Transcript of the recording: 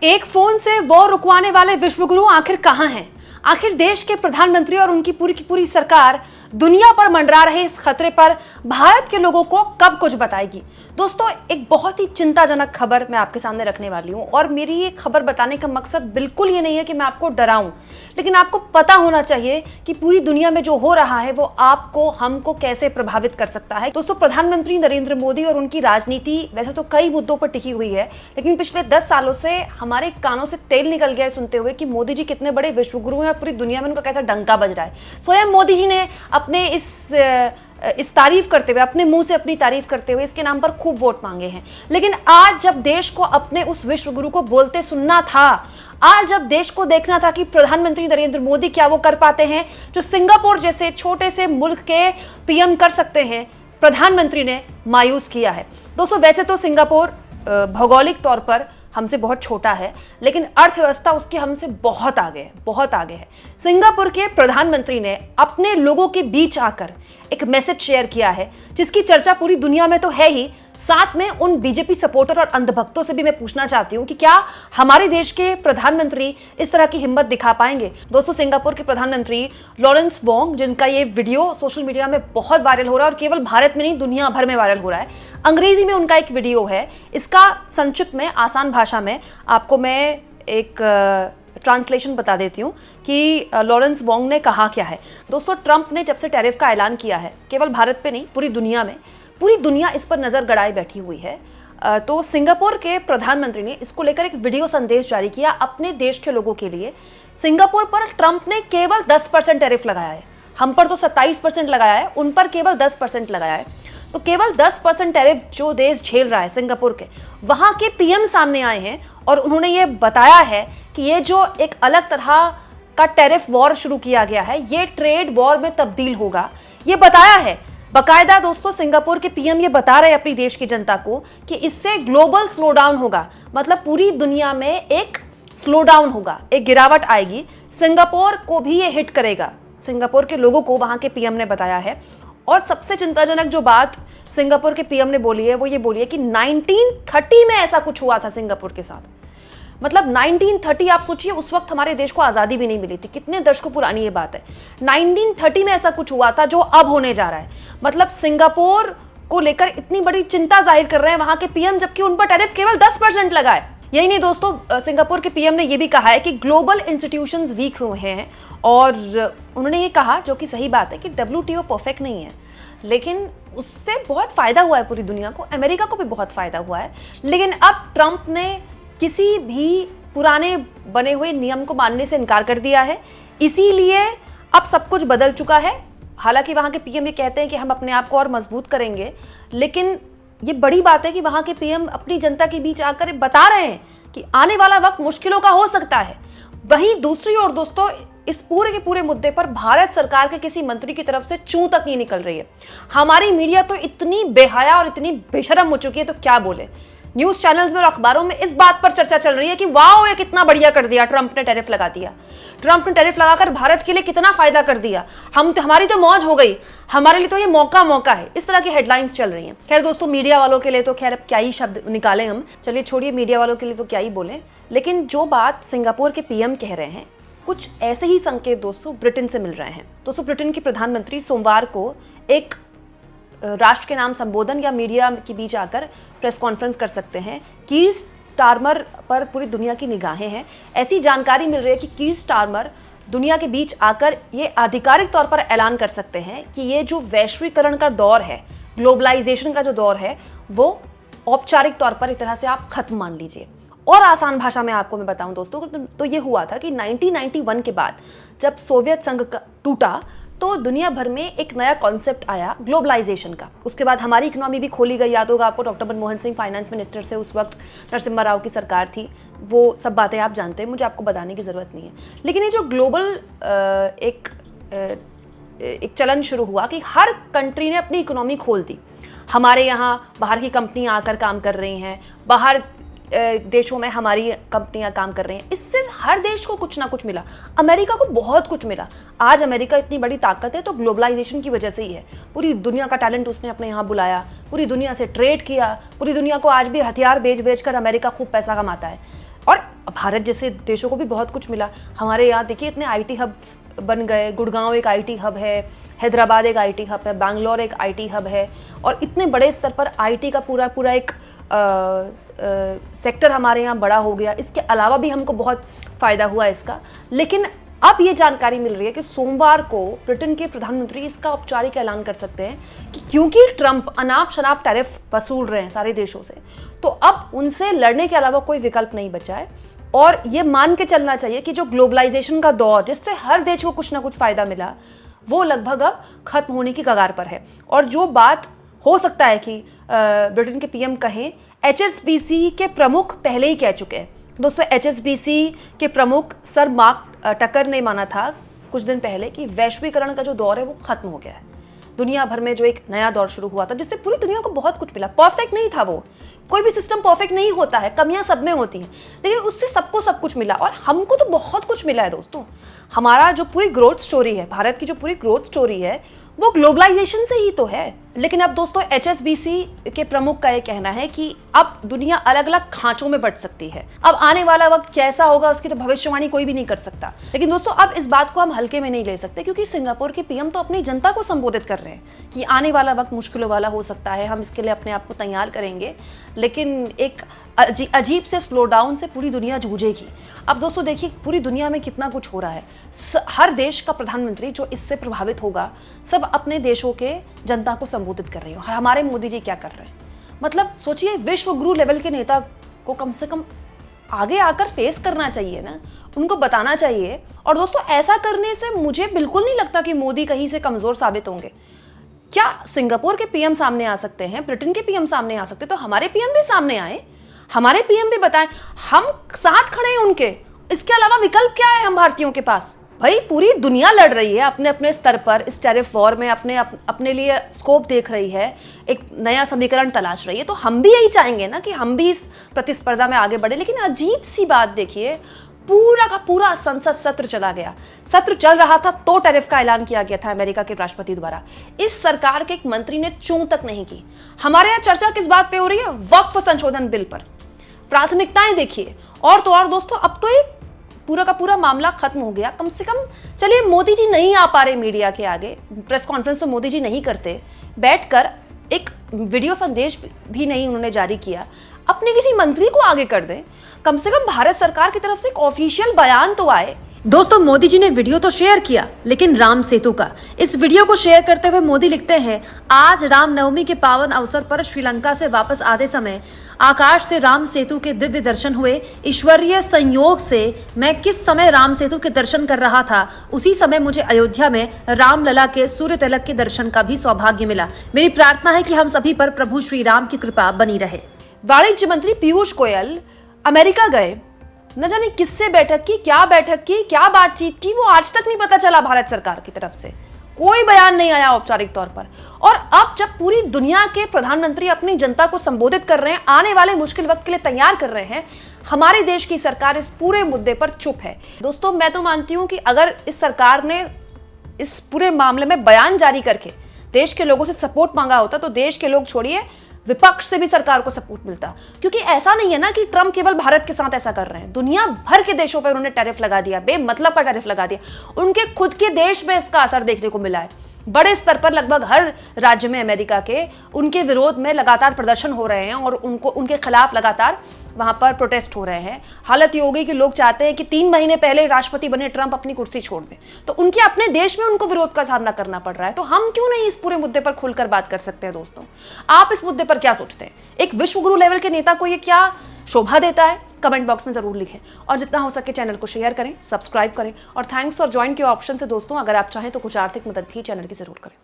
एक फोन से वॉर रुकवाने वाले विश्वगुरु आखिर कहां हैं? आखिर देश के प्रधानमंत्री और उनकी पूरी की पूरी सरकार दुनिया पर मंडरा रहे इस खतरे पर भारत के लोगों को कब कुछ बताएगी? दोस्तों, एक बहुत ही चिंताजनक खबर मैं आपके सामने रखने वाली हूं और मेरी ये खबर बताने का मकसद बिल्कुल ये नहीं है कि मैं आपको डराऊं, लेकिन आपको पता होना चाहिए कि पूरी दुनिया में जो हो रहा है वो आपको, हमको कैसे प्रभावित कर सकता है। दोस्तों, प्रधानमंत्री नरेंद्र मोदी और उनकी राजनीति वैसे तो कई मुद्दों पर टिकी हुई है, लेकिन पिछले 10 सालों से हमारे कानों से तेल निकल गया है सुनते हुए कि मोदी जी कितने बड़े विश्वगुरु हैं, पूरी दुनिया में उनका कैसा डंका बज रहा है। स्वयं मोदी जी ने अपने इस तारीफ करते हुए, अपने मुंह से अपनी तारीफ करते हुए इसके नाम पर खूब वोट मांगे हैं। लेकिन आज जब देश को अपने उस विश्वगुरु को बोलते सुनना था, आज जब देश को देखना था कि प्रधानमंत्री नरेंद्र मोदी क्या वो कर पाते हैं जो सिंगापुर जैसे छोटे से मुल्क के पीएम कर सकते हैं, प्रधानमंत्री ने मायूस किया है। दोस्तों, वैसे तो सिंगापुर भौगोलिक तौर पर हमसे बहुत छोटा है, लेकिन अर्थव्यवस्था उसके हमसे बहुत आगे है, बहुत आगे है। सिंगापुर के प्रधानमंत्री ने अपने लोगों के बीच आकर एक मैसेज शेयर किया है जिसकी चर्चा पूरी दुनिया में तो है ही, साथ में उन बीजेपी सपोर्टर और अंधभक्तों से भी मैं पूछना चाहती हूं कि क्या हमारे देश के प्रधानमंत्री इस तरह की हिम्मत दिखा पाएंगे। दोस्तों, सिंगापुर के प्रधानमंत्री लॉरेंस वोंग, जिनका ये वीडियो सोशल मीडिया में बहुत वायरल हो रहा है और केवल भारत में नहीं दुनिया भर में वायरल हो रहा है, अंग्रेजी में उनका एक वीडियो है। इसका संक्षिप्त में, आसान भाषा में आपको मैं एक ट्रांसलेशन बता देती हूँ कि लॉरेंस वोंग ने कहा क्या है। दोस्तों, ट्रंप ने जब से टैरिफ का ऐलान किया है, केवल भारत पे नहीं पूरी दुनिया में, पूरी दुनिया इस पर नजर गड़ाए बैठी हुई है, तो सिंगापुर के प्रधानमंत्री ने इसको लेकर एक वीडियो संदेश जारी किया अपने देश के लोगों के लिए। सिंगापुर पर ट्रंप ने केवल 10% टैरिफ लगाया है, हम पर तो 27% लगाया है, उन पर केवल 10% लगाया है। तो केवल 10% टैरिफ जो देश झेल रहा है सिंगापुर के, वहां के पीएम सामने आए हैं और उन्होंने ये बताया है कि ये जो एक अलग तरह का टैरिफ वॉर शुरू किया गया है, ये ट्रेड वॉर में तब्दील होगा, ये बताया है बकायदा। दोस्तों, सिंगापुर के पीएम ये बता रहे हैं अपनी देश की जनता को कि इससे ग्लोबल स्लोडाउन होगा, मतलब पूरी दुनिया में एक स्लोडाउन होगा, एक गिरावट आएगी, सिंगापुर को भी ये हिट करेगा। सिंगापुर के लोगों को वहां के पीएम ने बताया है। और सबसे चिंताजनक जो बात सिंगापुर के पीएम ने बोली है वो ये बोली है कि 1930 में ऐसा कुछ हुआ था सिंगापुर के साथ। मतलब 1930, आप सोचिए, उस वक्त हमारे देश को आज़ादी भी नहीं मिली थी, कितने दशकों पुरानी ये बात है। 1930 में ऐसा कुछ हुआ था जो अब होने जा रहा है। मतलब सिंगापुर को लेकर इतनी बड़ी चिंता जाहिर कर रहे हैं वहां के पीएम, जबकि उन पर टैरिफ केवल 10% लगा है। यही नहीं दोस्तों, सिंगापुर के पीएम ने यह भी कहा है कि ग्लोबल इंस्टीट्यूशंस वीक हुए हैं और उन्होंने ये कहा, जो कि सही बात है, कि WTO परफेक्ट नहीं है, लेकिन उससे बहुत फायदा हुआ है पूरी दुनिया को, अमेरिका को भी बहुत फायदा हुआ है। लेकिन अब ट्रंप ने किसी भी पुराने बने हुए नियम को मानने से इनकार कर दिया है, इसीलिए अब सब कुछ बदल चुका है। हालांकि वहां के पीएम ये कहते हैं कि हम अपने आप को और मजबूत करेंगे, लेकिन ये बड़ी बात है कि वहां के पीएम अपनी जनता के बीच आकर बता रहे हैं कि आने वाला वक्त मुश्किलों का हो सकता है। वहीं दूसरी ओर दोस्तों, इस पूरे के पूरे मुद्दे पर भारत सरकार के किसी मंत्री की तरफ से चूं तक नहीं निकल रही है। हमारी मीडिया तो इतनी बेहया और इतनी बेशरम हो चुकी है, तो क्या बोले। न्यूज चैनल्स में और अखबारों में इस बात पर चर्चा चल रही है कि वाह, ये कितना बढ़िया कर दिया, ट्रंप ने टैरिफ लगा दिया, ट्रंप ने टैरिफ लगाकर भारत के लिए कितना फायदा कर दिया, हमारी तो मौज हो गई, हमारे लिए तो ये मौका है। इस तरह की हेडलाइंस चल रही हैं। खैर दोस्तों, मीडिया वालों के लिए तो खैर अब क्या ही शब्द निकालें हम, चलिए छोड़िए, मीडिया वालों के लिए तो क्या ही बोलें। लेकिन जो बात सिंगापुर के पीएम कह रहे हैं, कुछ ऐसे ही संकेत दोस्तों ब्रिटेन से मिल रहे हैं। दोस्तों, ब्रिटेन के प्रधानमंत्री सोमवार को एक राष्ट्र के नाम संबोधन या मीडिया के बीच आकर प्रेस कॉन्फ्रेंस कर सकते हैं। कीर स्टारमर पर पूरी दुनिया की निगाहें हैं। ऐसी जानकारी मिल रही है कि कीर स्टारमर दुनिया के बीच आकर ये आधिकारिक तौर पर ऐलान कर सकते हैं कि ये जो वैश्वीकरण का दौर है, ग्लोबलाइजेशन का जो दौर है, वो औपचारिक तौर पर एक तरह से आप खत्म मान लीजिए। और आसान भाषा में आपको मैं बताऊं दोस्तों, तो ये हुआ था कि 1991 के बाद जब सोवियत संघ टूटा तो दुनिया भर में एक नया कॉन्सेप्ट आया ग्लोबलाइजेशन का। उसके बाद हमारी इकोनॉमी भी खोली गई। याद होगा आपको, doctor Manmohan Singh finance minister से उस वक्त नरसिम्हा राव की सरकार थी। वो सब बातें आप जानते हैं, मुझे आपको बताने की ज़रूरत नहीं है। लेकिन ये जो ग्लोबल एक चलन शुरू हुआ कि हर कंट्री ने अपनी इकोनॉमी खोल दी। हमारे यहाँ बाहर की कंपनियाँ आकर काम कर रही हैं, बाहर देशों में हमारी कंपनियां काम कर रही हैं। इससे हर देश को कुछ ना कुछ मिला, अमेरिका को बहुत कुछ मिला। आज अमेरिका इतनी बड़ी ताकत है तो ग्लोबलाइजेशन की वजह से ही है। पूरी दुनिया का टैलेंट उसने अपने यहाँ बुलाया, पूरी दुनिया से ट्रेड किया, पूरी दुनिया को आज भी हथियार बेच बेच कर अमेरिका खूब पैसा कमाता है। और भारत जैसे देशों को भी बहुत कुछ मिला। हमारे यहाँ देखिए इतने आईटी हब्स बन गए, गुड़गांव एक आईटी हब है, हैदराबाद एक आईटी हब है, बैंगलोर एक आईटी हब है, और इतने बड़े स्तर पर आईटी का पूरा पूरा एक सेक्टर हमारे यहाँ बड़ा हो गया। इसके अलावा भी हमको बहुत फ़ायदा हुआ इसका। लेकिन अब ये जानकारी मिल रही है कि सोमवार को ब्रिटेन के प्रधानमंत्री इसका औपचारिक ऐलान कर सकते हैं कि क्योंकि ट्रंप अनाप शनाप टैरिफ वसूल रहे हैं सारे देशों से, तो अब उनसे लड़ने के अलावा कोई विकल्प नहीं बचा है। और ये मान के चलना चाहिए कि जो ग्लोबलाइजेशन का दौर जिससे हर देश को कुछ ना कुछ फ़ायदा मिला, वो लगभग अब खत्म होने की कगार पर है। और जो बात हो सकता है कि ब्रिटेन के पीएम कहें, HSBC के प्रमुख पहले ही कह चुके हैं। दोस्तों, HSBC के प्रमुख सर मार्क टकर ने माना था कुछ दिन पहले कि वैश्वीकरण का जो दौर है वो खत्म हो गया है। दुनिया भर में जो एक नया दौर शुरू हुआ था जिससे पूरी दुनिया को बहुत कुछ मिला, परफेक्ट नहीं था वो, कोई भी सिस्टम परफेक्ट नहीं होता है, कमियां सब में होती हैं, लेकिन उससे सबको सब कुछ मिला। और हमको तो बहुत कुछ मिला है दोस्तों। हमारा जो पूरी ग्रोथ स्टोरी है, भारत की जो पूरी ग्रोथ स्टोरी है, वो ग्लोबलाइजेशन से ही तो है। लेकिन अब दोस्तों HSBC के प्रमुख का ये कहना है कि अब दुनिया अलग अलग खांचों में बंट सकती है। अब आने वाला वक्त कैसा होगा उसकी तो भविष्यवाणी कोई भी नहीं कर सकता। लेकिन दोस्तों, अब इस बात को हम हल्के में नहीं ले सकते, क्योंकि सिंगापुर के पीएम तो अपनी जनता को संबोधित कर रहे हैं कि आने वाला वक्त मुश्किलों वाला हो सकता है, हम इसके लिए अपने आप को तैयार करेंगे। लेकिन एक अजीब से स्लो डाउन से पूरी दुनिया जूझेगी। अब दोस्तों देखिए, पूरी दुनिया में कितना कुछ हो रहा है। हर देश का प्रधानमंत्री जो इससे प्रभावित होगा, सब अपने देशों के जनता को संबोधित कर रही हो। और हमारे मोदी जी क्या कर रहे हैं, मतलब सोचिए, विश्व गुरु लेवल के नेता को कम से कम आगे आकर फेस करना चाहिए ना, उनको बताना चाहिए। और दोस्तों, ऐसा करने से मुझे बिल्कुल नहीं लगता कि मोदी कहीं से कमजोर साबित होंगे। क्या सिंगापुर के पीएम सामने आ सकते हैं, ब्रिटेन के पीएम सामने आ सकते हैं, तो हमारे पीएम भी सामने आए, हमारे पीएम भी बताएं, हम साथ खड़े हैं उनके। इसके अलावा विकल्प क्या है हम भारतीयों के पास? भाई, पूरी दुनिया लड़ रही है अपने अपने स्तर पर इस टैरिफ वॉर में, अपने लिए स्कोप देख रही है, एक नया समीकरण तलाश रही है। तो हम भी यही चाहेंगे ना कि हम भी इस प्रतिस्पर्धा में आगे बढ़े। लेकिन अजीब सी बात देखिए, पूरा का पूरा संसद सत्र चला गया, सत्र चल रहा था तो टैरिफ का ऐलान किया गया था अमेरिका के राष्ट्रपति द्वारा। इस सरकार के एक मंत्री ने चूं तक नहीं की। हमारे यहाँ चर्चा किस बात पे हो रही है? वक्फ संशोधन बिल पर। प्राथमिकताएं देखिए। और तो और दोस्तों, अब तो एक पूरा का पूरा मामला खत्म हो गया। कम से कम चलिए, मोदी जी नहीं आ पा रहे मीडिया के आगे, प्रेस कॉन्फ्रेंस तो मोदी जी नहीं करते, बैठकर एक वीडियो संदेश भी नहीं उन्होंने जारी किया, अपने किसी मंत्री को आगे कर दें। कम से कम भारत सरकार की तरफ से एक ऑफिशियल बयान तो आए। दोस्तों, मोदी जी ने वीडियो तो शेयर किया, लेकिन राम सेतु का। इस वीडियो को शेयर करते हुए मोदी लिखते हैं, आज रामनवमी के पावन अवसर पर श्रीलंका से वापस आते समय आकाश से राम सेतु के दिव्य दर्शन हुए। ईश्वरीय संयोग से मैं किस समय राम सेतु के दर्शन कर रहा था, उसी समय मुझे अयोध्या में रामलला के सूर्य तिलक के दर्शन का भी सौभाग्य मिला। मेरी प्रार्थना है कि हम सभी पर प्रभु श्री राम की कृपा बनी रहे। वाणिज्य मंत्री पीयूष गोयल अमेरिका गए, न जाने किससे बैठक की, क्या बातचीत की, वो आज तक नहीं पता चला। भारत सरकार की तरफ से कोई बयान नहीं आया औपचारिक तौर पर। और अब जब पूरी दुनिया के प्रधानमंत्री अपनी जनता को संबोधित कर रहे हैं, आने वाले मुश्किल वक्त के लिए तैयार कर रहे हैं, हमारे देश की सरकार इस पूरे मुद्दे पर चुप है। दोस्तों, मैं तो मानती हूं कि अगर इस सरकार ने इस पूरे मामले में बयान जारी करके देश के लोगों से सपोर्ट मांगा होता, तो देश के लोग छोड़िए, विपक्ष से भी सरकार को सपोर्ट मिलता। क्योंकि ऐसा नहीं है ना कि ट्रंप केवल भारत के साथ ऐसा कर रहे हैं, दुनिया भर के देशों पर उन्होंने टैरिफ लगा दिया, बेमतलब का टैरिफ लगा दिया। उनके खुद के देश में इसका असर देखने को मिला है। बड़े स्तर पर लगभग हर राज्य में अमेरिका के उनके विरोध में लगातार प्रदर्शन हो रहे हैं और उनके खिलाफ लगातार वहां पर प्रोटेस्ट हो रहे हैं। हालत ये हो गई कि लोग चाहते हैं कि 3 महीने पहले राष्ट्रपति बने ट्रंप अपनी कुर्सी छोड़ दें, तो उनके अपने देश में उनको विरोध का सामना करना पड़ रहा है। तो हम क्यों नहीं इस पूरे मुद्दे पर खुलकर बात कर सकते हैं? दोस्तों, आप इस मुद्दे पर क्या सोचते हैं? एक विश्व गुरु लेवल के नेता को ये क्या शोभा देता है? कमेंट बॉक्स में जरूर लिखें और जितना हो सके चैनल को शेयर करें, सब्सक्राइब करें और थैंक्स फॉर ज्वाइन के ऑप्शन से दोस्तों, अगर आप चाहें तो कुछ आर्थिक मदद भी चैनल की जरूर करें।